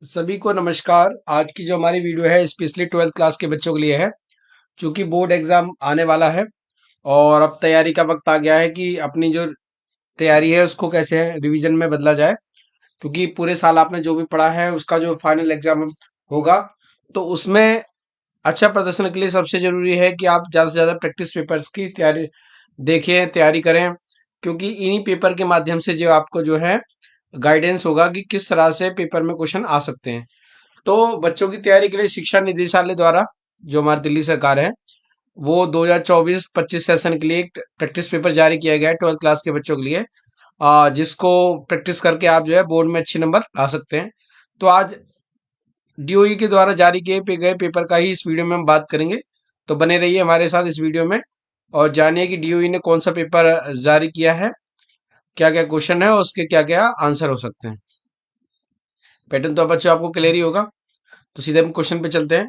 सभी को नमस्कार। आज की जो हमारी वीडियो है स्पेशली 12th क्लास के बच्चों के लिए है। चूंकि बोर्ड एग्जाम आने वाला है और अब तैयारी का वक्त आ गया है कि अपनी जो तैयारी है उसको कैसे रिवीजन में बदला जाए। क्योंकि पूरे साल आपने जो भी पढ़ा है उसका जो फाइनल एग्जाम होगा तो उसमें अच्छा प्रदर्शन के लिए सबसे जरूरी है कि आप ज़्यादा से ज़्यादा प्रैक्टिस पेपर्स की तैयारी देखें, तैयारी करें। क्योंकि इन्हीं पेपर के माध्यम से जो आपको जो है गाइडेंस होगा कि किस तरह से पेपर में क्वेश्चन आ सकते हैं। तो बच्चों की तैयारी के लिए शिक्षा निदेशालय द्वारा जो हमारी दिल्ली सरकार है वो 2024-25 सेशन के लिए एक प्रैक्टिस पेपर जारी किया गया है 12th क्लास के बच्चों के लिए, जिसको प्रैक्टिस करके आप जो है बोर्ड में अच्छे नंबर ला सकते हैं। तो आज डीओई के द्वारा जारी किए गए पेपर का ही इस वीडियो में हम बात करेंगे। तो बने रहिए हमारे साथ इस वीडियो में और जानिए कि डीओई ने कौन सा पेपर जारी किया है, क्या क्या क्वेश्चन है और उसके क्या क्या आंसर हो सकते हैं। पैटर्न तो अब बच्चों आपको क्लियर ही होगा। तो सीधे हम क्वेश्चन पे चलते हैं।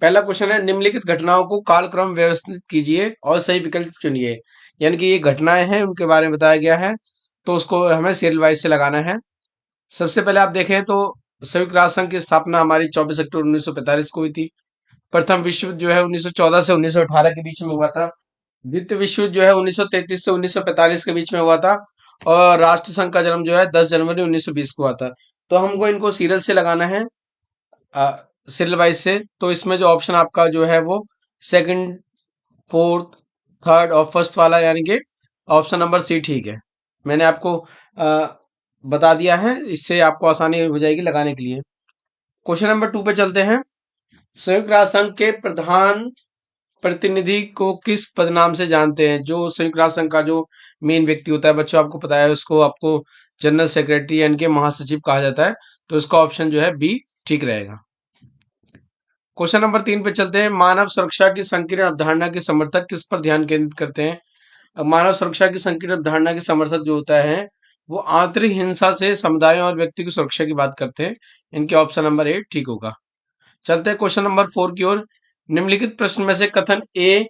पहला क्वेश्चन है, निम्नलिखित घटनाओं को कालक्रम व्यवस्थित कीजिए और सही विकल्प चुनिए। यानी कि ये घटनाएं हैं उनके बारे में बताया गया है, तो उसको हमें सीरियल वाइज से लगाना है। सबसे पहले आप देखें तो संयुक्त राष्ट्र संघ की स्थापना हमारी 24 अक्टूबर 1945 को हुई थी। प्रथम विश्व युद्ध जो है 1914 से 1918 के बीच में हुआ था। द्वितीय विश्व युद्ध जो है 1933 से 1945 के बीच में हुआ था। और राष्ट्र संघ का जन्म जो है 10 जनवरी 1920 को हुआ था। तो हमको इनको सीरियल से लगाना है, सीरियल वाइज से। तो इसमें जो ऑप्शन आपका जो है वो सेकंड, फोर्थ, थर्ड और फर्स्ट वाला, यानी कि ऑप्शन नंबर सी ठीक है। मैंने आपको बता दिया है, इससे आपको आसानी हो जाएगी लगाने के लिए। क्वेश्चन नंबर 2 पे चलते हैं। संयुक्त राष्ट्र संघ के प्रधान प्रतिनिधि को किस पदनाम से जानते हैं? जो संयुक्त राष्ट्र संघ का जो मेन व्यक्ति होता है बच्चों, आपको पता है उसको आपको जनरल सेक्रेटरी यानी कि महासचिव कहा जाता है। तो इसका ऑप्शन जो है बी ठीक रहेगा। क्वेश्चन नंबर 3 पे चलते हैं। मानव सुरक्षा की संकीर्ण अवधारणा के समर्थक किस पर ध्यान केंद्रित करते हैं? अब मानव सुरक्षा की संकीर्ण अवधारणा के समर्थक जो होता है वो आंतरिक हिंसा से समुदायों और व्यक्ति की सुरक्षा की बात करते हैं। इनके ऑप्शन नंबर ए ठीक होगा। चलते हैं क्वेश्चन नंबर 4 की ओर। निम्नलिखित प्रश्न में से कथन ए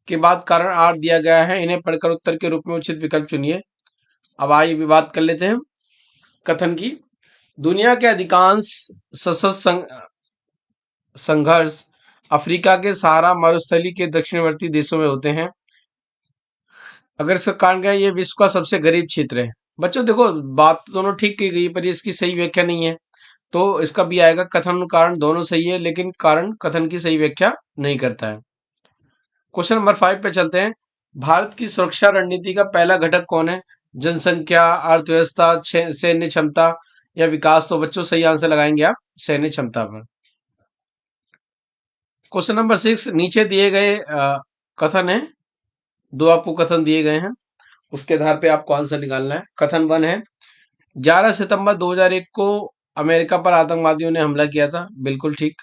के बाद कारण आर दिया गया है, इन्हें पढ़कर उत्तर के रूप में उचित विकल्प चुनिए। अब आइए बात कर लेते हैं कथन की। दुनिया के अधिकांश सशस्त्र संघर्ष अफ्रीका के सहारा मरुस्थली के दक्षिणवर्ती देशों में होते हैं। अगर इसका कारण क्या है, ये विश्व का सबसे गरीब क्षेत्र है। बच्चों देखो, बात तो दोनों ठीक की गई पर इसकी सही व्याख्या नहीं है। तो इसका भी आएगा। कथन और कारण दोनों सही है लेकिन कारण कथन की सही व्याख्या नहीं करता है। क्वेश्चन नंबर 5 पे चलते हैं। भारत की सुरक्षा रणनीति का पहला घटक कौन है? जनसंख्या, अर्थव्यवस्था, सैन्य क्षमता या विकास? तो बच्चों सही आंसर लगाएंगे आप सैन्य क्षमता पर। क्वेश्चन नंबर 6, नीचे दिए गए कथन है, दो आपको कथन दिए गए हैं, उसके आधार पे आपको आंसर निकालना है। कथन 1 है, 11 सितंबर 2001 को अमेरिका पर आतंकवादियों ने हमला किया था। बिल्कुल ठीक।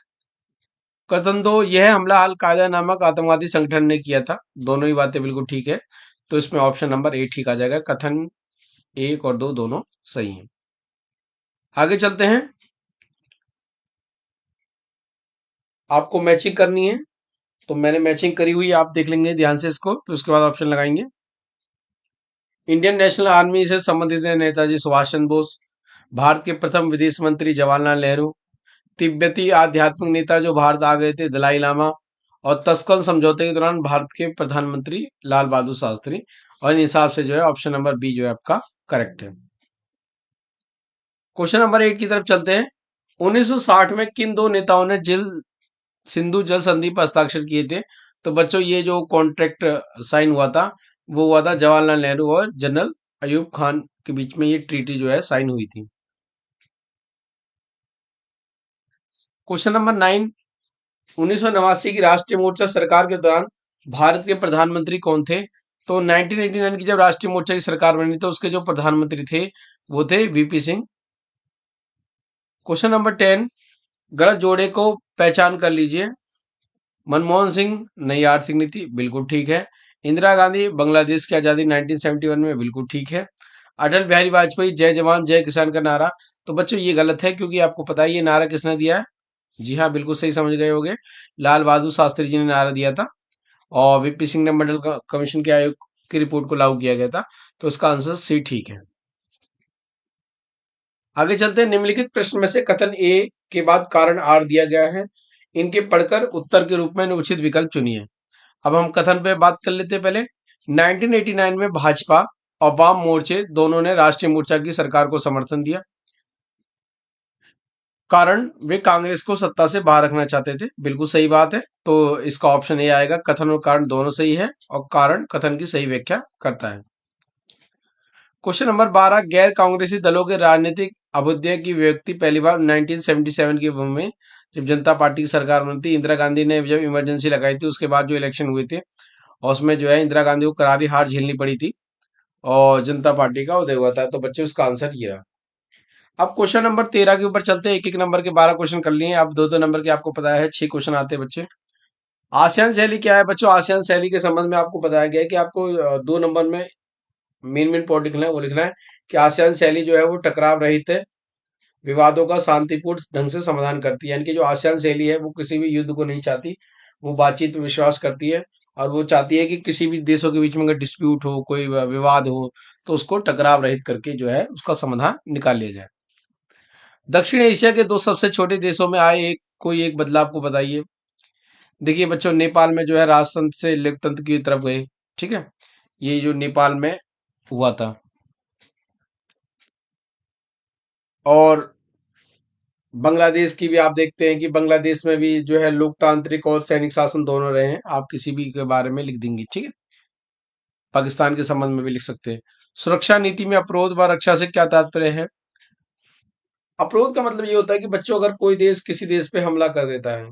कथन 2, यह हमला अल कायदा नामक आतंकवादी संगठन ने किया था। दोनों ही बातें बिल्कुल ठीक है। तो इसमें ऑप्शन नंबर ए ठीक आ जाएगा। कथन 1 और 2 दोनों सही हैं। आगे चलते हैं। आपको मैचिंग करनी है, तो मैंने मैचिंग करी हुई, आप देख लेंगे ध्यान से इसको, फिर उसके बाद ऑप्शन लगाएंगे। इंडियन नेशनल आर्मी से संबंधित है नेताजी सुभाष चंद्र बोस, भारत के प्रथम विदेश मंत्री जवाहरलाल नेहरू, तिब्बती आध्यात्मिक नेता जो भारत आ गए थे दलाई लामा, और तस्कन समझौते के दौरान भारत के प्रधानमंत्री लाल बहादुर शास्त्री। और इन हिसाब से जो है ऑप्शन नंबर बी जो है आपका करेक्ट है। क्वेश्चन नंबर 8 की तरफ चलते हैं। 1960 में किन दो नेताओं ने सिंधु जल संधि पर हस्ताक्षर किए थे? तो बच्चों ये जो कॉन्ट्रैक्ट साइन हुआ था वो हुआ था जवाहरलाल नेहरू और जनरल अयूब खान के बीच में, ये ट्रीटी जो है साइन हुई थी। क्वेश्चन नंबर 9, 1989 की राष्ट्रीय मोर्चा सरकार के दौरान भारत के प्रधानमंत्री कौन थे? तो 1989 की जब राष्ट्रीय मोर्चा की सरकार बनी तो उसके जो प्रधानमंत्री थे वो थे वीपी सिंह। क्वेश्चन नंबर 10, गलत जोड़े को पहचान कर लीजिए। मनमोहन सिंह, नई आर्थिक नीति, बिल्कुल ठीक है। इंदिरा गांधी, बांग्लादेश की आजादी 1971 में, बिल्कुल ठीक है। अटल बिहारी वाजपेयी, जय जवान जय किसान का नारा। तो बच्चों ये गलत है क्योंकि आपको पता है ये नारा किसने दिया है। जी हाँ, बिल्कुल सही समझ गए होगे, लाल बहादुर शास्त्री जी ने नारा दिया था। और वीपी सिंह ने मंडल कमीशन के आयोग की रिपोर्ट को लागू किया गया था। तो इसका आंसर सी ठीक है। आगे चलते हैं। निम्नलिखित प्रश्न में से कथन ए के बाद कारण आर दिया गया है, इनके पढ़कर उत्तर के रूप में उचित विकल्प चुनिए। अब हम कथन पे बात कर लेते हैं पहले। 1989 में भाजपा और वाम मोर्चे दोनों ने राष्ट्रीय मोर्चा की सरकार को समर्थन दिया। कारण वे कांग्रेस को सत्ता से बाहर रखना चाहते थे। बिल्कुल सही बात है, तो इसका ऑप्शन ए आएगा। कथन और कारण दोनों सही है और कारण कथन की सही व्याख्या करता है। क्वेश्चन नंबर 12, गैर कांग्रेसी दलों के राजनीतिक अभ्युदय की व्यक्ति पहली बार 1977 की में जब जनता पार्टी की सरकार बनी थी, इंदिरा गांधी ने जब इमरजेंसी लगाई थी उसके बाद जो इलेक्शन हुए थे और उसमें जो है इंदिरा गांधी को करारी हार झेलनी पड़ी थी और जनता पार्टी का उदय हुआ था। तो बच्चे उसका आंसर ये रहा। अब क्वेश्चन नंबर 13 के ऊपर चलते हैं। एक एक नंबर के 12 क्वेश्चन कर लिए। अब दो दो नंबर के आपको पता है 6 क्वेश्चन आते हैं बच्चे। आसियान शैली क्या है बच्चों? आसियान शैली के संबंध में आपको बताया गया है कि आपको 2 नंबर में मेन मेन पॉइंट लिखना है। वो लिखना है कि आसियान शैली जो है वो टकराव रहित है, विवादों का शांतिपूर्ण ढंग से समाधान करती है। यानी कि जो आसियान शैली है वो किसी भी युद्ध को नहीं चाहती, वो बातचीत में विश्वास करती है और वो चाहती है कि किसी भी देशों के बीच में अगर डिस्प्यूट हो, कोई विवाद हो, तो उसको टकराव रहित करके जो है उसका समाधान निकाल लिया जाए। दक्षिण एशिया के 2 सबसे छोटे देशों में आए कोई एक बदलाव को बताइए। देखिए बच्चों, नेपाल में जो है राजतंत्र से लोकतंत्र की तरफ गए। ठीक है, ये जो नेपाल में हुआ था। और बांग्लादेश की भी आप देखते हैं कि बांग्लादेश में भी जो है लोकतांत्रिक और सैनिक शासन दोनों रहे हैं। आप किसी भी के बारे में लिख देंगे। ठीक है, पाकिस्तान के संबंध में भी लिख सकते हैं। सुरक्षा नीति में अवरोध व रक्षा से क्या तात्पर्य है? अवरोध का मतलब ये होता है कि बच्चों, अगर कोई देश किसी देश पे हमला कर देता है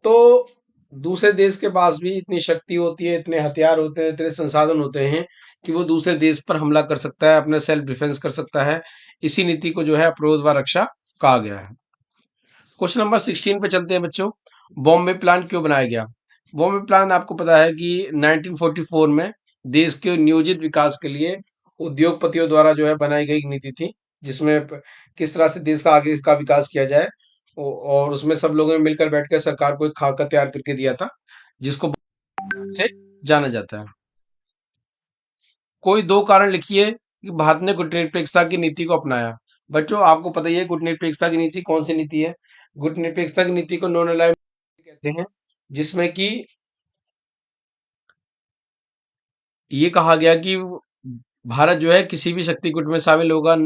तो दूसरे देश के पास भी इतनी शक्ति होती है, इतने हथियार होते हैं, इतने संसाधन होते हैं कि वो दूसरे देश पर हमला कर सकता है, अपने सेल्फ डिफेंस कर सकता है। इसी नीति को जो है अवरोध व रक्षा कहा गया है। क्वेश्चन नंबर 16 पे चलते हैं बच्चों। बॉम्बे प्लान क्यों बनाया गया? बॉम्बे प्लान आपको पता है कि 1944 में देश के नियोजित विकास के लिए उद्योगपतियों द्वारा जो है बनाई गई नीति थी, जिसमें किस तरह से देश का आगे का विकास किया जाए। और उसमें सब लोगों ने मिलकर बैठकर सरकार को एक खाका तैयार करके दिया था, जिसको से जाना जाता है। कोई 2 कारण लिखिए कि भारत ने गुटनिरपेक्षता की नीति को अपनाया। बच्चों, आपको पता ही है गुटनिरपेक्षता की नीति कौन सी नीति है। गुटनिरपेक्षता की नीति को नॉन अलाइंड कहते हैं, जिसमें कि ये कहा गया कि भारत जो है किसी भी शक्ति गुट में शामिल होगा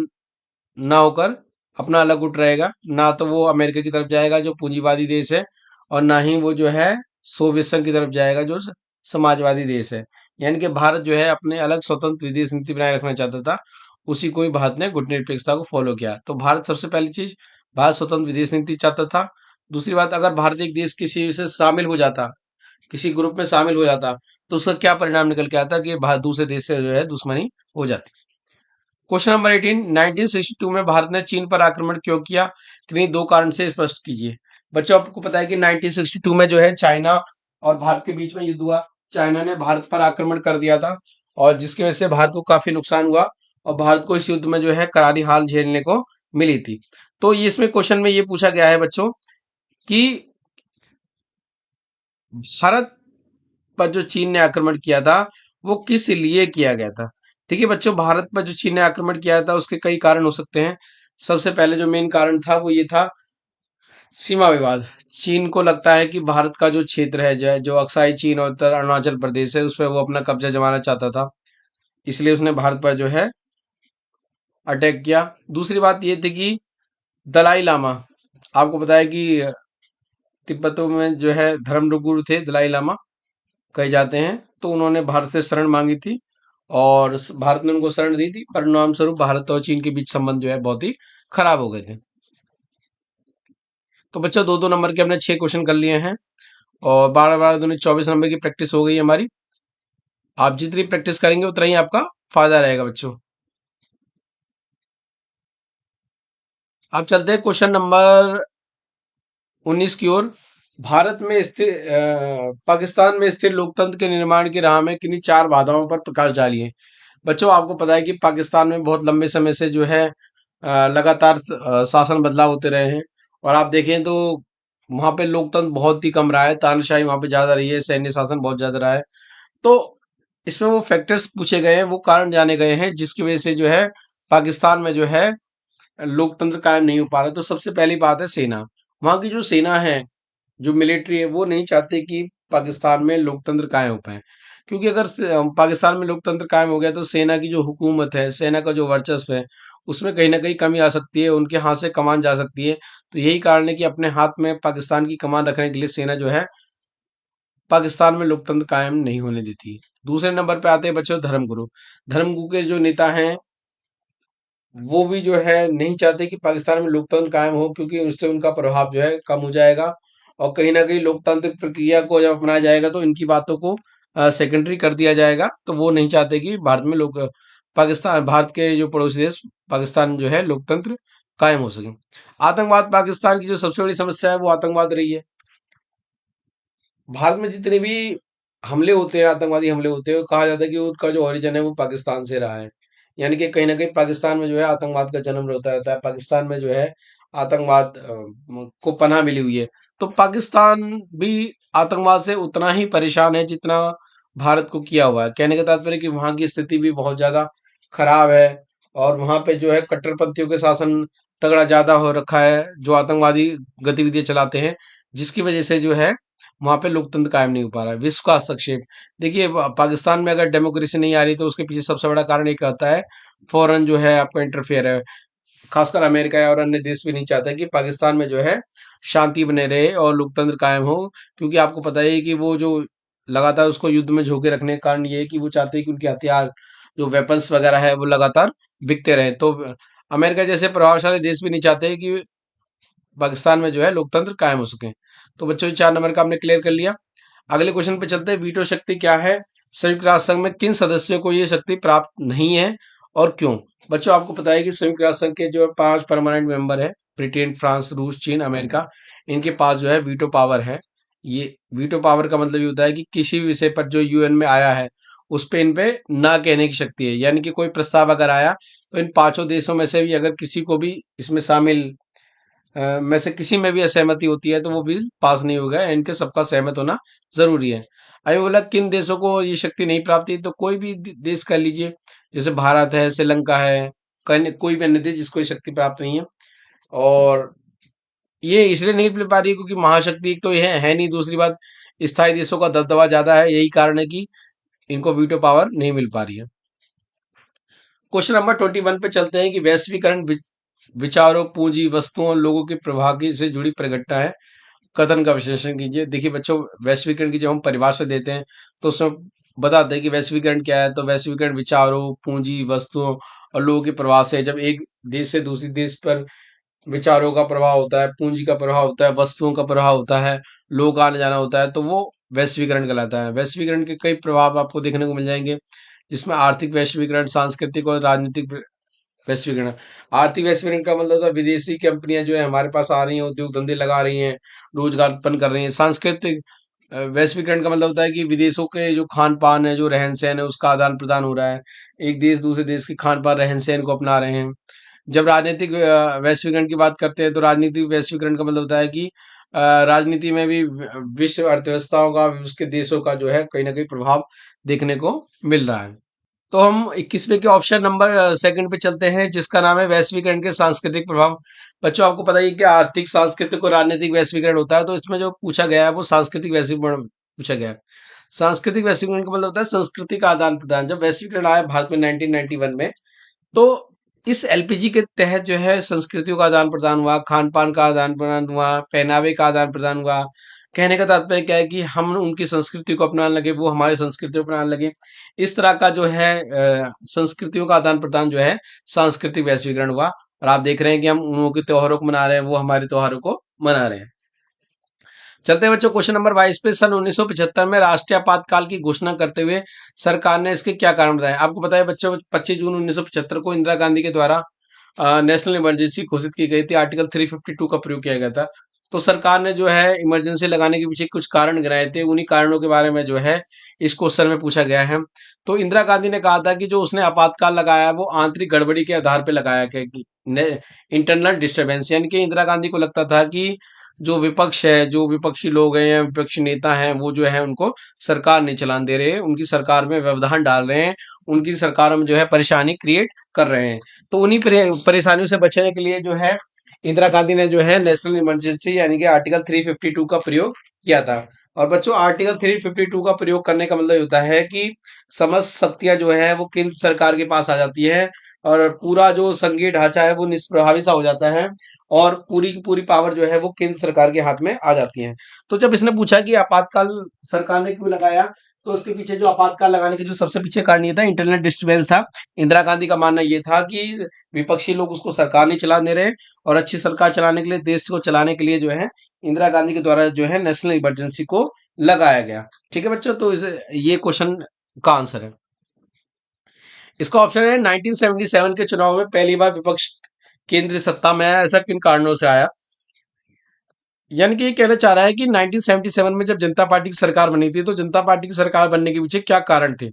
ना होकर अपना अलग गुट रहेगा। ना तो वो अमेरिका की तरफ जाएगा जो पूंजीवादी देश है, और ना ही वो जो है सोवियत संघ की तरफ जाएगा जो समाजवादी देश है। यानी कि भारत जो है अपने अलग स्वतंत्र विदेश नीति बनाए रखना चाहता था। उसी को ही भारत ने गुटनिरपेक्षता को फॉलो किया। तो भारत सबसे पहली चीज, भारत स्वतंत्र विदेश नीति चाहता था। दूसरी बात, अगर भारत एक देश किसी से शामिल हो जाता, किसी ग्रुप में शामिल हो जाता, तो उसका क्या परिणाम निकल के आता कि भारत दूसरे देश से जो है दुश्मनी हो जाती। क्वेश्चन नंबर 18, 1962 में भारत ने चीन पर आक्रमण क्यों किया? किन्हीं 2 कारण से स्पष्ट कीजिए। बच्चों, आपको पता है कि 1962 में जो है चाइना और भारत के बीच में युद्ध हुआ। चाइना ने भारत पर आक्रमण कर दिया था और जिसकी वजह से भारत को काफी नुकसान हुआ और भारत को इस युद्ध में जो है करारी हार झेलने को मिली थी। तो ये इसमें क्वेश्चन में ये पूछा गया है बच्चों कि भारत पर जो चीन ने आक्रमण किया था वो किस लिए किया गया था। ठीक है बच्चों, भारत पर जो चीन ने आक्रमण किया था उसके कई कारण हो सकते हैं। सबसे पहले जो मेन कारण था वो ये था, सीमा विवाद। चीन को लगता है कि भारत का जो क्षेत्र है जो अक्साई चीन और उत्तर अरुणाचल प्रदेश है उस पर वो अपना कब्जा जमाना चाहता था, इसलिए उसने भारत पर जो है अटैक किया। दूसरी बात ये थी कि दलाई लामा, आपको पता है कि तिब्बतों में जो है धर्मगुरु थे दलाई लामा कहे जाते हैं, तो उन्होंने भारत से शरण मांगी थी और भारत ने उनको शरण दी थी। परिणाम स्वरूप भारत और चीन के बीच संबंध जो है बहुत ही खराब हो गए थे। तो बच्चों, 2-2 नंबर के हमने 6 क्वेश्चन कर लिए हैं और 12-12 दूनी 24 नंबर की प्रैक्टिस हो गई हमारी। आप जितनी प्रैक्टिस करेंगे उतना ही आपका फायदा रहेगा बच्चों। अब चलते हैं क्वेश्चन नंबर 19 की ओर। भारत में स्थिर पाकिस्तान में स्थिर लोकतंत्र के निर्माण की राह में किन्हीं 4 बाधाओं पर प्रकाश डालिए। बच्चों, आपको पता है कि पाकिस्तान में बहुत लंबे समय से जो है लगातार शासन बदलाव होते रहे हैं और आप देखें तो वहां पे लोकतंत्र बहुत ही कम रहा है, तानाशाही वहां पे ज्यादा रही है, सैन्य शासन बहुत ज्यादा रहा है। तो इसमें वो फैक्टर्स पूछे गए हैं, वो कारण जाने गए हैं जिसकी वजह से जो है पाकिस्तान में जो है लोकतंत्र कायम नहीं हो पा रहा, तो सबसे पहली बात है सेना। वहां की जो सेना है, जो मिलिट्री है, वो नहीं चाहते कि पाकिस्तान में लोकतंत्र कायम हो पाए। क्योंकि अगर पाकिस्तान में लोकतंत्र कायम हो गया तो सेना की जो हुकूमत है, सेना का जो वर्चस्व है, उसमें कहीं ना कहीं कमी आ सकती है, उनके हाथ से कमान जा सकती है। तो यही कारण है कि अपने हाथ में पाकिस्तान की कमान रखने के लिए सेना जो है पाकिस्तान में लोकतंत्र कायम नहीं होने देती। दूसरे नंबर पे आते हैं बच्चों धर्मगुरु। धर्मगुरु के जो नेता हैं, वो भी जो है नहीं चाहते कि पाकिस्तान में लोकतंत्र कायम हो, क्योंकि उससे उनका प्रभाव जो है कम हो जाएगा। और कहीं ना कहीं लोकतांत्रिक प्रक्रिया को जब अपनाया जाएगा तो इनकी बातों को सेकेंडरी कर दिया जाएगा। तो वो नहीं चाहते कि भारत के जो पड़ोसी देश पाकिस्तान जो है लोकतंत्र कायम हो सके। आतंकवाद, पाकिस्तान की जो सबसे बड़ी समस्या है वो आतंकवाद रही है। भारत में जितने भी हमले होते हैं, आतंकवादी हमले होते हैं, कहा जाता है कि उसका जो ओरिजिन है वो पाकिस्तान से रहा है। यानी कि कहीं ना कहीं पाकिस्तान में जो है आतंकवाद का जन्म होता रहता है, पाकिस्तान में जो है आतंकवाद को पनाह मिली हुई है। तो पाकिस्तान भी आतंकवाद से उतना ही परेशान है जितना भारत को किया हुआ है। कहने का तात्पर्य कि वहाँ की स्थिति भी बहुत ज्यादा खराब है, और वहाँ पे जो है कट्टरपंथियों के शासन तगड़ा ज्यादा हो रखा है, जो आतंकवादी गतिविधियां चलाते हैं, जिसकी वजह से जो है वहां पे लोकतंत्र कायम नहीं हो पा रहा है। विश्व का हस्तक्षेप, देखिए पाकिस्तान में अगर डेमोक्रेसी नहीं आ रही तो उसके पीछे सबसे बड़ा कारण एक आता है फॉरेन जो है आपका इंटरफेयर है। खासकर अमेरिका और अन्य देश भी नहीं चाहते कि पाकिस्तान में जो है शांति बने रहे और लोकतंत्र कायम हो। क्योंकि आपको पता ही है कि वो जो लगातार उसको युद्ध में झोंके रखने का कारण ये है कि वो चाहते हैं कि उनके हथियार, जो वेपन्स वगैरह है, वो लगातार बिकते रहे। तो अमेरिका जैसे प्रभावशाली देश भी नहीं चाहते कि पाकिस्तान में जो है लोकतंत्र कायम हो सके। तो बच्चों, 4 नंबर का हमने क्लियर कर लिया। अगले क्वेश्चन पे चलते हैं। वीटो शक्ति क्या है? संयुक्त राष्ट्र संघ में किन सदस्यों को ये शक्ति प्राप्त नहीं है और क्यों? बच्चों, आपको पता है कि संयुक्त राष्ट्र संघ के जो 5 परमानेंट मेंबर है, ब्रिटेन, फ्रांस, रूस, चीन, अमेरिका, इनके पास जो है वीटो पावर है। ये वीटो पावर का मतलब ये होता है कि किसी भी विषय पर जो यूएन में आया है उस पे इन पे ना कहने की शक्ति है। यानी कि कोई प्रस्ताव अगर आया तो इन पांचों देशों में से भी अगर किसी को भी इसमें शामिल में से किसी में भी असहमति होती है तो वो बिल पास नहीं होगा। इनके सबका सहमत होना जरूरी है। आयोग बोला किन देशों को ये शक्ति नहीं प्राप्त है? तो कोई भी देश कर लीजिए, जैसे भारत है, श्रीलंका है, कोई भी अन्य देश जिसको ये शक्ति प्राप्त नहीं है। और ये इसलिए नहीं मिल पा रही है क्योंकि महाशक्ति एक तो ये है नहीं, दूसरी बात स्थायी देशों का दबदबा ज्यादा है। यही कारण है कि इनको वीटो पावर नहीं मिल पा रही है। क्वेश्चन नंबर 21 पे चलते हैं कि वैश्वीकरण विचारों, पूंजी, वस्तुओं और लोगों के प्रवाह से जुड़ी परिघटना है। कथन का विश्लेषण कीजिए। देखिए बच्चों, वैश्वीकरण की जब हम परिभाषा देते हैं तो उसमें बताते हैं कि वैश्वीकरण क्या है। तो वैश्वीकरण विचारों, पूंजी, वस्तुओं और लोगों के प्रवाह से, जब एक देश से दूसरे देश पर विचारों का प्रभाव होता है, पूंजी का प्रभाव होता है, वस्तुओं का प्रभाव होता है, लोगों का आने जाना होता है, तो वो वैश्वीकरण कहलाता है। वैश्वीकरण के कई प्रभाव आपको देखने को मिल जाएंगे, जिसमें आर्थिक वैश्वीकरण, सांस्कृतिक और राजनीतिक वैश्वीकरण। आर्थिक वैश्वीकरण का मतलब होता है विदेशी कंपनियां जो है हमारे पास आ रही हैं, उद्योग धंधे लगा रही हैं, रोजगार उत्पन्न कर रही हैं। सांस्कृतिक वैश्वीकरण का मतलब होता है कि विदेशों के जो खान पान है, जो रहन सहन है, उसका आदान प्रदान हो रहा है। एक देश दूसरे देश के खान पान, रहन सहन को अपना रहे हैं। जब राजनीतिक वैश्वीकरण की बात करते हैं तो राजनीतिक वैश्वीकरण का मतलब होता है कि राजनीति में भी विश्व अर्थव्यवस्थाओं का, उसके देशों का जो है कहीं ना कहीं प्रभाव देखने को मिल रहा है। तो हम 21वें के ऑप्शन नंबर सेकंड पे चलते हैं, जिसका नाम है वैश्वीकरण के सांस्कृतिक प्रभाव। बच्चों, आपको पता ही है कि आर्थिक, सांस्कृतिक और राजनीतिक वैश्वीकरण होता है। तो इसमें जो पूछा गया है वो सांस्कृतिक वैश्वीकरण पूछा गया है। सांस्कृतिक वैश्वीकरण का मतलब होता है संस्कृति का आदान प्रदान। जब वैश्वीकरण आया भारत में 1991 में, तो इस एलपीजी के तहत जो है संस्कृतियों का आदान प्रदान हुआ, खान पान का आदान प्रदान हुआ, पहनावे का आदान प्रदान हुआ। कहने का तात्पर्य क्या है कि हम उनकी संस्कृति को अपनाने लगे, वो हमारी संस्कृति को अपनाने लगे। इस तरह का जो है संस्कृतियों का आदान प्रदान जो है सांस्कृतिक वैश्वीकरण हुआ। और आप देख रहे हैं कि हम उन्हों के त्योहारों को मना रहे हैं, वो हमारे त्योहारों को मना रहे हैं। चलते हैं बच्चों क्वेश्चन नंबर 22 पे। सन 1975 में राष्ट्रीय आपातकाल की घोषणा करते हुए सरकार ने इसके क्या कारण बताए? आपको पता है बच्चों, 25 जून 1975 को इंदिरा गांधी के द्वारा नेशनल इमरजेंसी घोषित की गई थी। आर्टिकल 352 का प्रयोग किया गया था। तो सरकार ने जो है इमरजेंसी लगाने के पीछे कुछ कारण गिनाए थे। उन्हीं कारणों के बारे में जो है इस क्वेश्चन में पूछा गया है। तो इंदिरा गांधी ने कहा था कि जो उसने आपातकाल लगाया वो आंतरिक गड़बड़ी के आधार पर लगाया गया, इंटरनल डिस्टरबेंस। यानी कि इंदिरा गांधी को लगता था कि जो विपक्ष है, जो विपक्षी लोग हैं या विपक्षी नेता हैं, वो जो है उनको सरकार नहीं चलाने दे रहे हैं, उनकी सरकार में व्यवधान डाल रहे हैं, उनकी सरकारों में जो है परेशानी क्रिएट कर रहे हैं। तो उन्हीं परेशानियों से बचने के लिए जो है इंदिरा गांधी ने जो है नेशनल इमरजेंसी यानी कि आर्टिकल 352 का प्रयोग किया था। और बच्चों आर्टिकल 352 का प्रयोग करने का मतलब ये होता है कि समस्त शक्तियां जो है वो केंद्र सरकार के पास आ जाती है और पूरा जो संघीय ढांचा है वो निष्प्रभावी सा हो जाता है और पूरी की पूरी पावर जो है वो केंद्र सरकार के हाथ में आ जाती है। तो जब इसने पूछा कि आपातकाल सरकार ने क्यों लगाया, तो उसके पीछे जो आपातकाल लगाने के जो सबसे पीछे कारण ये था, इंटरनल डिस्टर्बेंस था। इंदिरा गांधी का मानना ये था कि विपक्षी लोग उसको सरकार नहीं चलाने दे रहे और अच्छी सरकार चलाने के लिए, देश को चलाने के लिए जो है इंदिरा गांधी के द्वारा जो है नेशनल इमरजेंसी को लगाया गया। ठीक है बच्चों, तो ये क्वेश्चन का आंसर है। इसका ऑप्शन है 1977 के चुनाव में पहली बार विपक्ष केंद्रीय सत्ता में आया, ऐसा किन कारणों से आया। यानी कि ये कहना चाह रहा है कि 1977 में जब जनता पार्टी की सरकार बनी थी, तो जनता पार्टी की सरकार बनने के पीछे क्या कारण थे।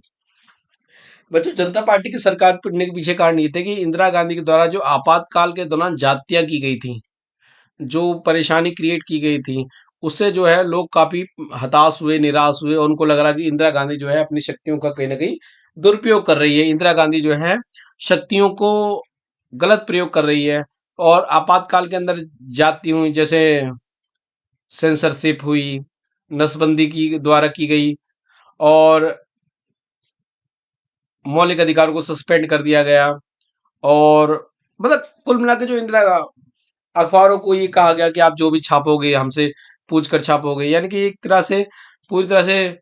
बच्चों जनता पार्टी की सरकार बनने के पीछे कारण ये थे कि इंदिरा गांधी के द्वारा जो आपातकाल के दौरान जातियां की गई थी, जो परेशानी क्रिएट की गई थी, उससे जो है लोग काफी हताश हुए, निराश हुए और उनको लग रहा कि इंदिरा गांधी जो है अपनी शक्तियों का कहीं ना कहीं दुरुपयोग कर रही है, इंदिरा गांधी जो है शक्तियों को गलत प्रयोग कर रही है। और आपातकाल के अंदर जाति हुई, जैसे सेंसरशिप हुई, नसबंदी की द्वारा की गई और मौलिक अधिकारों को सस्पेंड कर दिया गया। और मतलब कुल मिला के जो इंदिरा अखबारों को ये कहा गया कि आप जो भी छापोगे हमसे पूछ कर छापोगे, यानी कि एक तरह से पूरी तरह से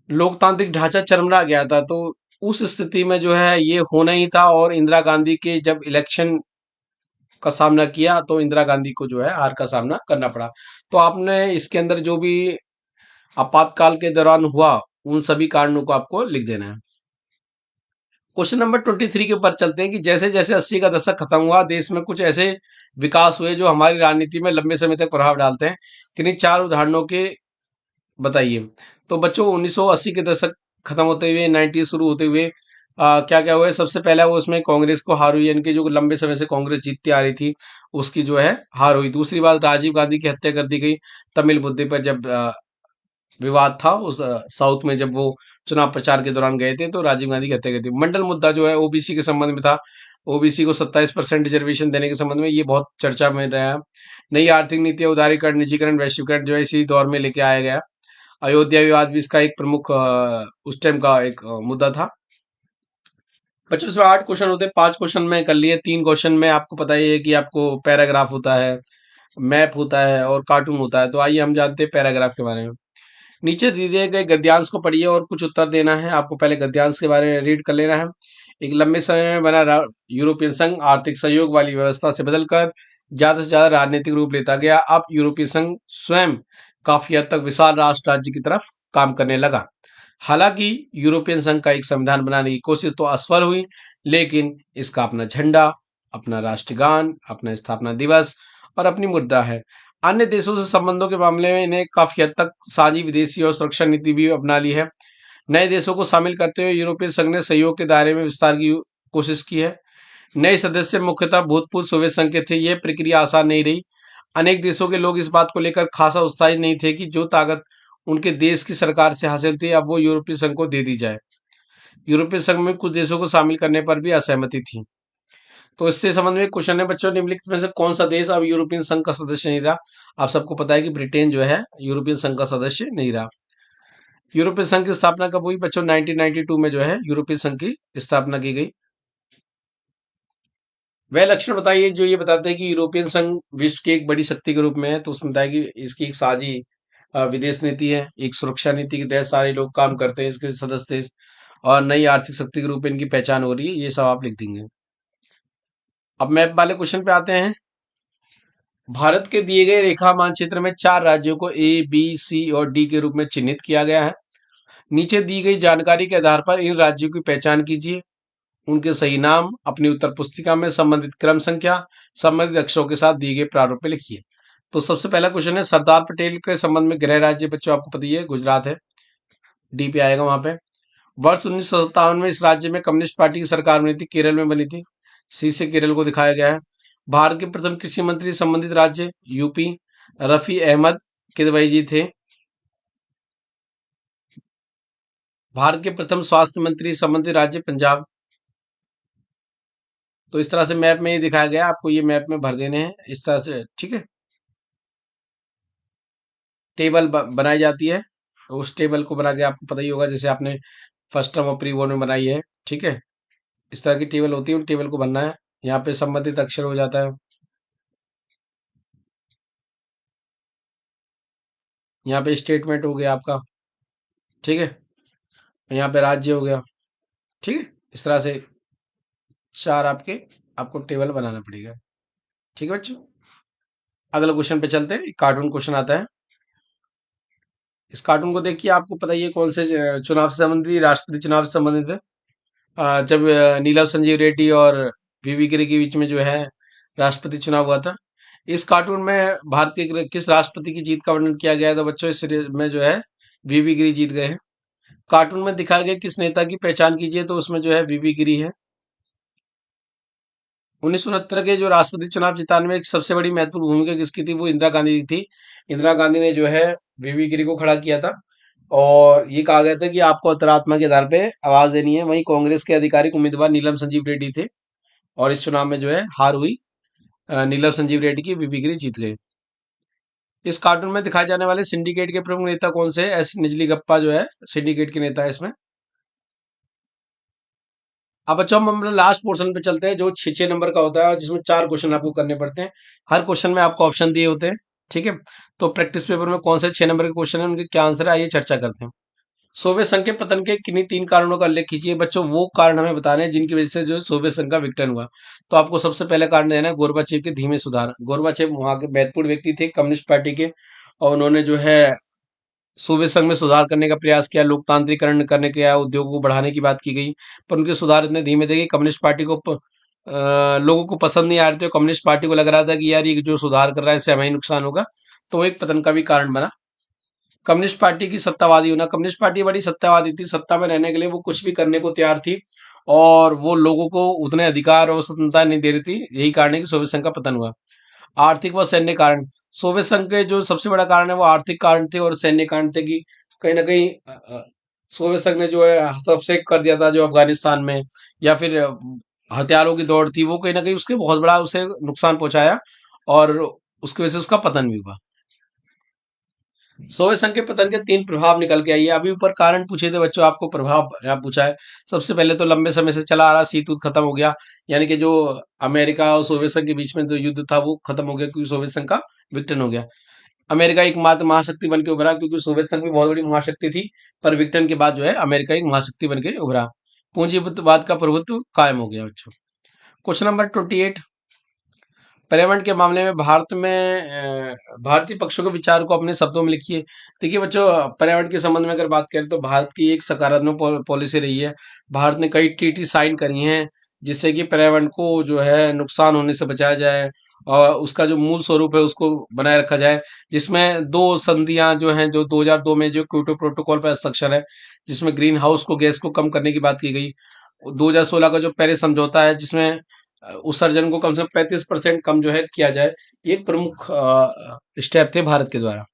लोकतांत्रिक ढांचा चरमरा गया था। तो उस स्थिति में जो है ये होना ही था और इंदिरा गांधी के जब इलेक्शन का सामना किया तो इंदिरा गांधी को जो है हार का सामना करना पड़ा। तो आपने इसके अंदर जो भी आपातकाल के दौरान हुआ उन सभी कारणों को आपको लिख देना है। क्वेश्चन नंबर 23 के ऊपर चलते हैं कि जैसे जैसे 80 का दशक खत्म हुआ, देश में कुछ ऐसे विकास हुए जो हमारी राजनीति में लंबे समय तक प्रभाव डालते हैं। किन्हीं 4 उदाहरणों के बताइए। तो बच्चों 1980 के दशक खत्म होते हुए 90 शुरू होते हुए क्या क्या हुआ है। सबसे पहला वो उसमें कांग्रेस को हार हुई, यानी कि जो लंबे समय से कांग्रेस जीतती आ रही थी उसकी जो है हार हुई। दूसरी बात, राजीव गांधी की हत्या कर दी गई तमिल मुद्दे पर, जब विवाद था उस साउथ में, जब वो चुनाव प्रचार के दौरान गए थे तो राजीव गांधी की हत्या कर दी। मंडल मुद्दा जो है ओबीसी के संबंध में था, ओबीसी को 27% रिजर्वेशन देने के संबंध में, ये बहुत चर्चा में रहा है। नई आर्थिक नीति, उदारीकरण, निजीकरण, वैश्वीकरण जो है इसी दौर में लेके आया गया। अयोध्या विवाद भी इसका एक प्रमुख उस टाइम का एक मुद्दा था। बच्चों इसमें 8 क्वेश्चन होते हैं, 5 क्वेश्चन में कर लिए, 3 क्वेश्चन में आपको पता ही है कि आपको पैराग्राफ होता है, मैप होता है और कार्टून होता है। तो आइए हम जानते हैं पैराग्राफ के बारे में। नीचे दिए गए गद्यांश को पढ़िए और कुछ उत्तर देना है। आपको पहले गद्यांश के बारे में रीड कर लेना है। एक लंबे समय में बना यूरोपियन संघ आर्थिक सहयोग वाली व्यवस्था से बदलकर ज्यादा से ज्यादा राजनीतिक रूप लेता गया। अब यूरोपीय संघ स्वयं काफी हद तक विशाल राष्ट्र राज्य की तरफ काम करने लगा। हालांकि यूरोपियन संघ का एक संविधान बनाने की कोशिश तो असफल हुई, लेकिन इसका अपना झंडा, अपना राष्ट्रगान, अपना स्थापना दिवस और अपनी मुद्रा है। अन्य देशों से संबंधों के मामले में इन्हें काफी हद तक साझी विदेशी और सुरक्षा नीति भी अपना ली है। नए देशों को शामिल करते हुए यूरोपीय संघ ने सहयोग के दायरे में विस्तार की कोशिश की है। नए सदस्य मुख्यतः भूतपूर्व सोवियत संघ के थे। यह प्रक्रिया आसान नहीं रही। अनेक देशों के लोग इस बात को लेकर खासा उत्साहित नहीं थे कि जो ताकत उनके देश की सरकार से हासिल थी अब वो यूरोपीय संघ को दे दी जाए। यूरोपीय संघ में कुछ देशों को शामिल करने पर भी असहमति थी। तो इससे संबंध में क्वेश्चन है बच्चों, निम्नलिखित में से कौन सा देश अब यूरोपियन संघ का सदस्य नहीं रहा। आप सबको पता है कि ब्रिटेन जो है यूरोपियन संघ का सदस्य नहीं रहा। यूरोपियन संघ की स्थापना कब हुई बच्चों? 1992 में जो है यूरोपियन संघ की स्थापना की गई। वह लक्षण बताइए जो ये बताते हैं कि यूरोपियन संघ विश्व की एक बड़ी शक्ति के रूप में है। तो उसमें बताया कि इसकी एक साझी विदेश नीति है, एक सुरक्षा नीति के तहत सारे लोग काम करते हैं इसके सदस्य देश, और नई आर्थिक शक्ति के रूप में इनकी पहचान हो रही है। ये सब आप लिख देंगे। अब मैप वाले क्वेश्चन पे आते हैं। भारत के दिए गए रेखा मानचित्र में 4 राज्यों को ए, बी, सी और डी के रूप में चिन्हित किया गया है। नीचे दी गई जानकारी के आधार पर इन राज्यों की पहचान कीजिए। उनके सही नाम अपनी उत्तर पुस्तिका में संबंधित क्रम संख्या संबंधित अक्षरों के साथ दिए गए प्रारूप में लिखिए। तो सबसे पहला क्वेश्चन है, सरदार पटेल के संबंध में गृह राज्य बच्चों आपको पता ही है गुजरात है, डी पे आएगा वहां पे। वर्ष 1957 में इस राज्य में कम्युनिस्ट पार्टी की सरकार बनी थी, केरल में बनी थी, सी से केरल को दिखाया गया है। भारत के प्रथम कृषि मंत्री संबंधित राज्य यूपी। रफी अहमद किदवई थे। भारत के प्रथम स्वास्थ्य मंत्री संबंधित राज्य पंजाब। तो इस तरह से मैप में ये दिखाया गया, आपको ये मैप में भर देने हैं इस तरह से, ठीक है। टेबल बनाई जाती है, उस टेबल को बना के आपको पता ही होगा, जैसे आपने फर्स्ट टर्म और प्री बोर्ड में बनाई है, ठीक है। इस तरह की टेबल होती है, उन टेबल को बनना है। यहाँ पे संबंधित अक्षर हो जाता है, यहाँ पे स्टेटमेंट हो गया आपका, ठीक है। यहाँ पे राज्य हो गया, ठीक है। इस तरह से चार आपको टेबल बनाना पड़ेगा, ठीक है बच्चों। अगले क्वेश्चन पे चलते हैं। एक कार्टून क्वेश्चन आता है, इस कार्टून को देखिए, आपको पता ही है कौन से चुनाव से संबंधित, राष्ट्रपति चुनाव से संबंधित है। जब नीलम संजीव रेड्डी और वीवी गिरी के बीच में जो है राष्ट्रपति चुनाव हुआ था। इस कार्टून में भारत के किस राष्ट्रपति की जीत का वर्णन किया गया है? तो बच्चों इस सीरीज में जो है वीवी गिरी जीत गए हैं। कार्टून में दिखाया गया किस नेता की पहचान कीजिए, तो उसमें जो है वीवी गिरी है। 1969 के जो राष्ट्रपति चुनाव जिताने में एक सबसे बड़ी महत्वपूर्ण भूमिका किसकी थी? वो इंदिरा गांधी की थी। इंदिरा गांधी ने जो है वीवी गिरी को खड़ा किया था, और ये कहा गया था कि आपको अंतरात्मा के आधार पे आवाज देनी है। वहीं कांग्रेस के आधिकारिक उम्मीदवार नीलम संजीव रेड्डी थे, और इस चुनाव में जो है हार हुई। नीलम संजीव रेड्डी की, वीवी गिरी जीत गए। इस कार्टून में दिखाए जाने वाले सिंडिकेट के प्रमुख नेता कौन से हैं? एस निजलीगप्पा जो है सिंडिकेट के नेता है इसमें। अब बच्चों हम मतलब लास्ट पोर्शन पे चलते हैं, जो 6 नंबर का होता है, जिसमें 4 क्वेश्चन आपको करने पड़ते हैं। हर क्वेश्चन में आपको ऑप्शन दिए होते हैं, ठीक है। तो प्रैक्टिस पेपर में कौन से 6 नंबर के क्वेश्चन है, उनके क्या आंसर है, आइए चर्चा करते हैं। सोवियत संघ के पतन के किन्हीं 3 कारणों का उल्लेख कीजिए। बच्चों वो कारण हमें बताने हैं जिनकी वजह से जो है सोवियत संघ का विघटन हुआ। तो आपको सबसे पहले कारण देना है गोरबाचेव के धीमे सुधार। गोरबाचेव वहां के महत्वपूर्ण व्यक्ति थे कम्युनिस्ट पार्टी के, और उन्होंने जो है सोवियत संघ में सुधार करने का प्रयास किया, लोकतांत्रिकरण करने के, उद्योगों को बढ़ाने की बात की गई। पर उनके सुधार इतने धीमे थे कि कम्युनिस्ट पार्टी को लोगों को पसंद नहीं आ रहे थे। कम्युनिस्ट पार्टी को लग रहा था कि यार ये जो सुधार कर रहा है इससे हमें ही नुकसान होगा, तो वो एक पतन का भी कारण बना। कम्युनिस्ट पार्टी की सत्तावादी होना। कम्युनिस्ट पार्टी बड़ी सत्तावादी थी, सत्ता में रहने के लिए वो कुछ भी करने को तैयार थी, और वो लोगों को उतने अधिकार और स्वतंत्रता नहीं दे रही थी। यही कारण है कि सोवियत संघ का पतन हुआ। आर्थिक व सैन्य कारण। सोवियत संघ के जो सबसे बड़ा कारण है वो आर्थिक कारण थे और सैन्य कारण थे, कि कहीं ना कहीं सोवियत संघ ने जो है हस्तक्षेप कर दिया था जो अफगानिस्तान में, या फिर हथियारों की दौड़ थी, वो कहीं ना कहीं उसके बहुत बड़ा उसे नुकसान पहुंचाया, और उसकी वजह से उसका पतन भी हुआ। सोवियत संघ के पतन के 3 प्रभाव निकल के आइए। अभी ऊपर कारण पूछे थे बच्चों, आपको प्रभाव यहाँ पूछा है। सबसे पहले तो लंबे समय से चला आ रहा शीत युद्ध खत्म हो गया, यानी कि जो अमेरिका और सोवियत संघ के बीच में जो युद्ध था वो खत्म हो गया, क्योंकि सोवियत संघ का विघटन हो गया। अमेरिका एकमात्र महाशक्ति बन के उभरा, क्योंकि सोवियत संघ भी बहुत बड़ी महाशक्ति थी, पर विघटन के बाद जो है अमेरिका एक महाशक्ति बन के उभरा। पूंजीवाद का प्रभुत्व कायम हो गया बच्चों। क्वेश्चन नंबर 28, पर्यावरण के मामले में भारतीय पक्षों के विचार को अपने शब्दों में लिखिए। देखिए बच्चों, पर्यावरण के संबंध में अगर बात करें तो भारत की एक सकारात्मक पॉलिसी रही है। भारत ने कई ट्रीटी साइन करी हैं, जिससे कि पर्यावरण को जो है नुकसान होने से बचाया जाए, और उसका जो मूल स्वरूप है उसको बनाए रखा जाए। जिसमें 2 संधियां जो हैं, जो 2002 में जो क्योटो प्रोटोकॉल पर हस्ताक्षर है, जिसमें ग्रीन हाउस को गैस को कम करने की बात की गई। 2016 का जो पेरिस समझौता है, जिसमें उत्सर्जन को कम से कम 35% कम जो है किया जाए, ये एक प्रमुख स्टेप थे भारत के द्वारा।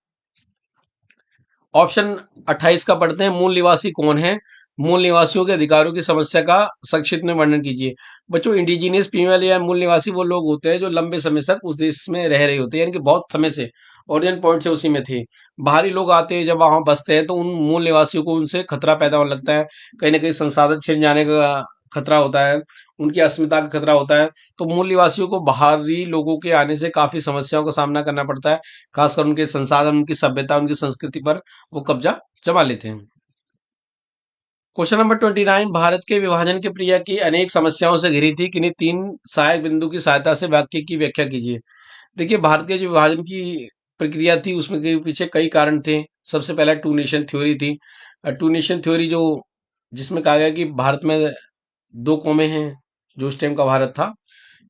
ऑप्शन 28 का पढ़ते हैं, मूल निवासी कौन है? मूल निवासियों के अधिकारों की समस्या का संक्षिप्त में वर्णन कीजिए। बच्चों, इंडिजीनियस पीपल या मूल निवासी वो लोग होते हैं जो लंबे समय तक उस देश में रह रहे होते हैं, यानी कि बहुत समय से ओरिजिन पॉइंट से उसी में थे। बाहरी लोग आते हैं, जब वहां बसते हैं तो उन मूल निवासियों को उनसे खतरा पैदा होने लगता है। कहीं ना कहीं संसाधन छिन जाने का खतरा होता है, उनकी अस्मिता का खतरा होता है। तो मूल निवासियों को बाहरी लोगों के आने से काफी समस्याओं का सामना करना पड़ता है, खासकर उनके संसाधन, उनकी सभ्यता, उनकी संस्कृति पर वो कब्जा जमा लेते हैं। क्वेश्चन नंबर 29, भारत के विभाजन की प्रक्रिया की अनेक समस्याओं से घिरी थी, किन्हीं 3 सहायक बिंदु की सहायता से वाक्य की व्याख्या कीजिए। देखिए, भारत के जो विभाजन की प्रक्रिया थी उसमें के पीछे कई कारण थे। सबसे पहला टू नेशन थ्योरी थी। टू नेशन थ्योरी जो, जिसमें कहा गया कि भारत में 2 कौमें हैं, जो उस टाइम का भारत था,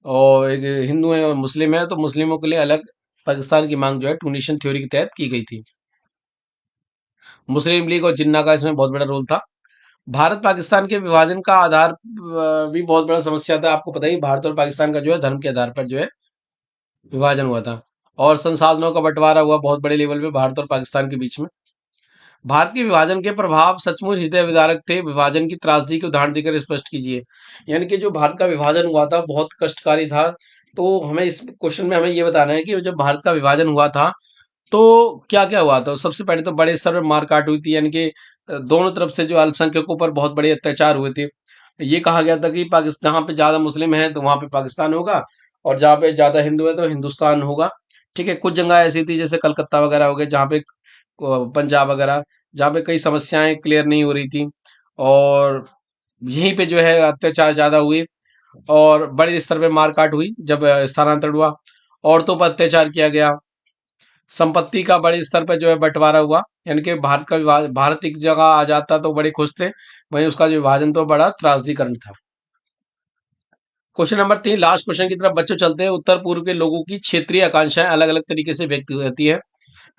और एक हिंदू है और मुस्लिम है, तो मुस्लिमों के लिए अलग पाकिस्तान की मांग जो है टू नेशन थ्योरी के तहत की गई थी। मुस्लिम लीग और जिन्ना का इसमें बहुत बड़ा रोल था। भारत पाकिस्तान के विभाजन का आधार भी बहुत बड़ा समस्या था। आपको पता ही, भारत और पाकिस्तान का जो है धर्म के आधार पर जो है विभाजन हुआ था। और संसाधनों का बंटवारा हुआ बहुत बड़े लेवल पे भारत और पाकिस्तान के बीच में। भारत के विभाजन के प्रभाव सचमुच हृदय विदारक थे, विभाजन की त्रासदी के उदाहरण देकर स्पष्ट कीजिए। यानी कि जो भारत का विभाजन हुआ था बहुत कष्टकारी था। तो हमें इस क्वेश्चन में हमें ये बताना है कि जब भारत का विभाजन हुआ था तो क्या क्या हुआ था। सबसे पहले तो बड़े स्तर पर मारकाट हुई थी, यानी कि दोनों तरफ से जो अल्पसंख्यकों पर बहुत बड़े अत्याचार हुए थे। ये कहा गया था कि पाकिस्तान जहाँ पे ज्यादा मुस्लिम हैं तो वहां पे पाकिस्तान होगा, और जहाँ पे ज्यादा हिंदू है तो हिंदुस्तान होगा। ठीक है, कुछ जगह ऐसी थी जैसे कलकत्ता वगैरह हो गए, जहाँ पे पंजाब वगैरह, जहाँ पे कई समस्याएं क्लियर नहीं हो रही थी, और यहीं पे जो है अत्याचार ज्यादा हुए और बड़े स्तर पे मारकाट हुई। जब स्थानांतरण हुआ, औरतों पर अत्याचार किया गया, संपत्ति का बड़े स्तर पर जो है बंटवारा हुआ। यानी कि भारत का भारत एक जगह आ जाता तो बड़े खुश थे, वहीं उसका जो विभाजन तो बड़ा त्रासदीकरण था। क्वेश्चन नंबर 3, लास्ट क्वेश्चन की तरफ बच्चों चलते हैं। उत्तर पूर्व के लोगों की क्षेत्रीय आकांक्षाएं अलग अलग तरीके से व्यक्त होती है।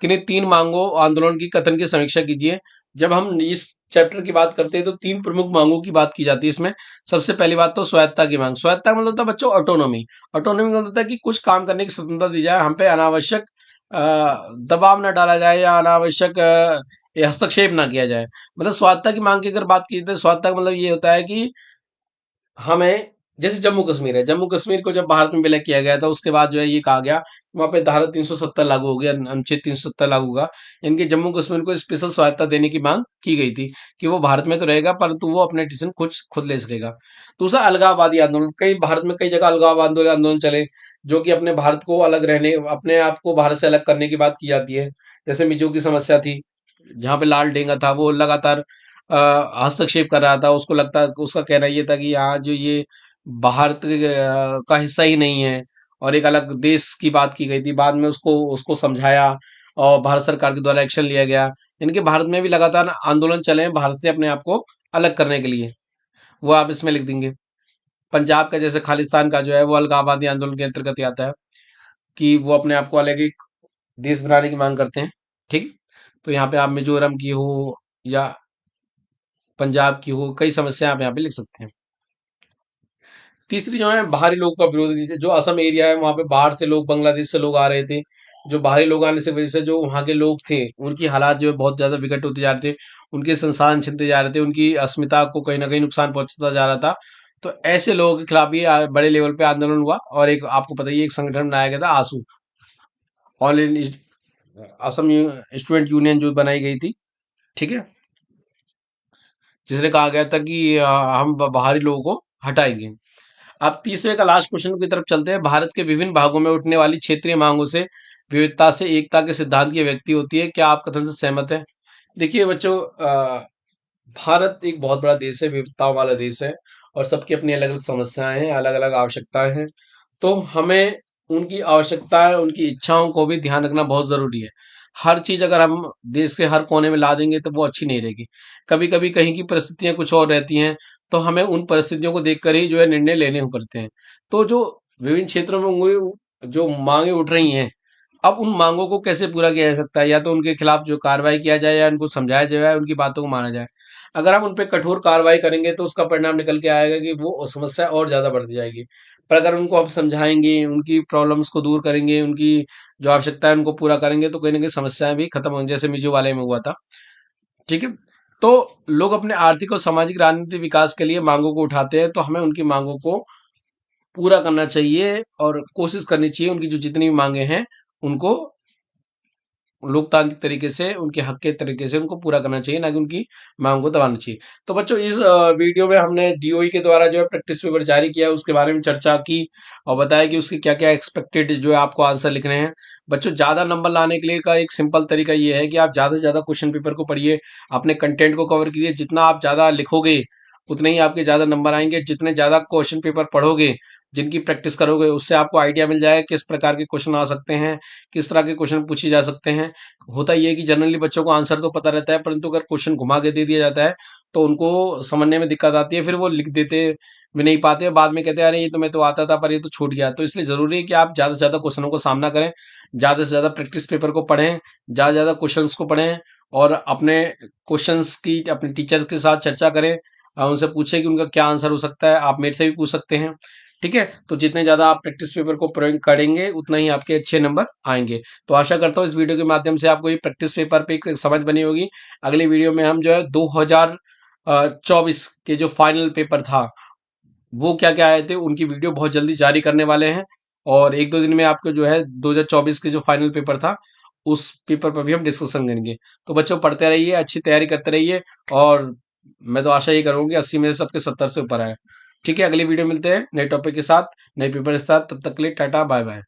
किन्हीं 3 मांगों आंदोलन की कथन की समीक्षा कीजिए। जब हम इस चैप्टर की बात करते हैं तो 3 प्रमुख मांगों की बात की जाती है इसमें। सबसे पहली बात तो स्वायत्ता की मांग। स्वायत्ता का मतलब होता है बच्चों ऑटोनॉमी। ऑटोनॉमी का मतलब होता है कि कुछ काम करने की स्वतंत्रता दी जाए, हम पे अनावश्यक दबाव न डाला जाए या अनावश्यक ये हस्तक्षेप ना किया जाए। मतलब स्वायत्ता की मांग की अगर बात की जाए तो स्वायत्ता का मतलब ये होता है कि हमें, जैसे जम्मू कश्मीर है, जम्मू कश्मीर को जब भारत में विलय किया गया था उसके बाद जो है ये कहा गया वहां पे धारा 370 लागू हो गया, अनुच्छेद 370 लागू होगा। इनके जम्मू कश्मीर को स्पेशल सहायता देने की मांग की गई थी कि वो भारत में तो रहेगा परंतु वो अपने डिसीजन खुद खुद ले सकेगा। दूसरा अलगाववादी आंदोलन। कई भारत में कई जगह अलगाव आंदोलन आंदोलन चले, जो कि अपने भारत को अलग रहने, अपने आप को भारत से अलग करने की बात की जाती है। जैसे मिजो की समस्या थी, जहाँ पे लाल डेंगा था वो लगातार हस्तक्षेप कर रहा था। उसको लगता, उसका कहना ये था कि यहाँ जो ये भारत का हिस्सा ही नहीं है, और एक अलग देश की बात की गई थी। बाद में उसको उसको समझाया और भारत सरकार के द्वारा एक्शन लिया गया। इनके भारत में भी लगातार आंदोलन चले हैं भारत से अपने आप को अलग करने के लिए, वो आप इसमें लिख देंगे। पंजाब का जैसे खालिस्तान का जो है वो अलगाववादी आंदोलन के अंतर्गत ही आता है कि वो अपने आप को अलग एक देश बनाने की मांग करते हैं। ठीक, तो यहाँ पे आप मिजोरम की हो या पंजाब की हो, कई समस्या आप यहाँ पे लिख सकते हैं। तीसरी जो है बाहरी लोगों का विरोध। जो असम एरिया है वहां पे बाहर से लोग, बांग्लादेश से लोग आ रहे थे। जो बाहरी लोग आने से वजह से जो वहाँ के लोग थे उनकी हालात जो है बहुत ज्यादा विकट होते जा रहे थे, उनके संसाधन छिनते जा रहे थे, उनकी अस्मिता को कहीं ना कहीं नुकसान पहुंचता जा रहा था। तो ऐसे लोगों के खिलाफ भी बड़े लेवल पे आंदोलन हुआ, और एक आपको पता ही है, एक संगठन बनाया गया था आंसू, all in Assam student union जो बनाई गई थी। ठीक है, जिसने कहा गया था कि हम बाहरी लोगों को हटाएंगे। अब तीसरे का लास्ट क्वेश्चन की तरफ चलते हैं। भारत के विभिन्न भागों में उठने वाली क्षेत्रीय मांगों से विविधता से एकता के सिद्धांत की व्यक्ति होती है। क्या आप कथन से सहमत हैं? देखिए बच्चों, भारत एक बहुत बड़ा देश है, विविधताओं वाला देश है, और सबकी अपनी अलग अलग समस्याएं हैं, अलग अलग आवश्यकताएं हैं। तो हमें उनकी आवश्यकताएं, उनकी इच्छाओं को भी ध्यान रखना बहुत जरूरी है। हर चीज अगर हम देश के हर कोने में ला देंगे तो वो अच्छी नहीं रहेगी। कभी कभी कहीं की परिस्थितियां कुछ और रहती हैं, तो हमें उन परिस्थितियों को देखकर ही जो है निर्णय लेने पड़ते हैं। तो जो विभिन्न क्षेत्रों में जो मांगे उठ रही हैं, अब उन मांगों को कैसे पूरा किया जा सकता है? या तो उनके खिलाफ जो कार्रवाई किया जाए या उनको समझाया जाए, उनकी बातों को माना जाए। अगर हम उन पे कठोर कार्रवाई करेंगे तो उसका परिणाम निकल के आएगा कि वो समस्या और ज्यादा बढ़ती जाएगी। पर अगर उनको हम समझाएंगे, उनकी प्रॉब्लम्स को दूर करेंगे, उनकी जो आवश्यकता है उनको पूरा करेंगे, तो कहीं ना कहीं समस्याएं भी खत्म होंगी, जैसे मिजो वाले में हुआ था। ठीक है, तो लोग अपने आर्थिक और सामाजिक राजनीतिक विकास के लिए मांगों को उठाते हैं, तो हमें उनकी मांगों को पूरा करना चाहिए और कोशिश करनी चाहिए उनकी जो जितनी भी मांगे हैं उनको लोकतांत्रिक तरीके से, उनके हक के तरीके से उनको पूरा करना चाहिए, ना कि उनकी मांग को दबाना चाहिए। तो बच्चों, इस वीडियो में हमने डीओई के द्वारा जो है प्रैक्टिस पेपर जारी किया है उसके बारे में चर्चा की, और बताया कि उसके क्या क्या एक्सपेक्टेड जो है आपको आंसर लिखने हैं। बच्चों, ज्यादा नंबर लाने के लिए का एक सिंपल तरीका ये है कि आप ज्यादा से ज्यादा क्वेश्चन पेपर को पढ़िए, अपने कंटेंट को कवर कीजिए। जितना आप ज्यादा लिखोगे उतने ही आपके ज्यादा नंबर आएंगे। जितने ज्यादा क्वेश्चन पेपर पढ़ोगे, जिनकी प्रैक्टिस करोगे, उससे आपको आइडिया मिल जाएगा किस प्रकार के क्वेश्चन आ सकते हैं, किस तरह के क्वेश्चन पूछे जा सकते हैं। होता ये है कि जनरली बच्चों को आंसर तो पता रहता है, परंतु अगर क्वेश्चन घुमा के दे दिया जाता है तो उनको समझने में दिक्कत आती है, फिर वो लिख देते भी नहीं पाते, बाद में कहते हैं अरे ये तो मैं तो आता था पर ये तो छूट गया। तो इसलिए जरूरी है कि आप ज्यादा से ज्यादा क्वेश्चनों को सामना करें, ज्यादा से ज्यादा प्रैक्टिस पेपर को पढ़ें, ज्यादा से ज्यादा क्वेश्चन को पढ़ें, और अपने क्वेश्चंस की अपने टीचर्स के साथ चर्चा करें। उनसे पूछें कि उनका क्या आंसर हो सकता है। आप मेरे से भी पूछ सकते हैं। ठीक है, तो जितने ज़्यादा आप प्रैक्टिस पेपर को प्रयोग करेंगे उतना ही आपके अच्छे नंबर आएंगे। तो आशा करता हूँ इस वीडियो के माध्यम से आपको ये प्रैक्टिस पेपर पे एक समझ बनी होगी। अगली वीडियो में हम जो है 2024 के जो फाइनल पेपर था वो क्या क्या आए थे उनकी वीडियो बहुत जल्दी जारी करने वाले हैं, और एक दो दिन में आपको जो है 2024 के जो फाइनल पेपर था उस पेपर पर भी हम डिस्कशन करेंगे। तो बच्चों पढ़ते रहिए, अच्छी तैयारी करते रहिए, और मैं तो आशा ये करूँगी 80 में से सबके 70 से ऊपर आए। ठीक है, अगली वीडियो मिलते हैं नए टॉपिक के साथ, नए पेपर के साथ। तब तक के लिए टाटा बाय बाय।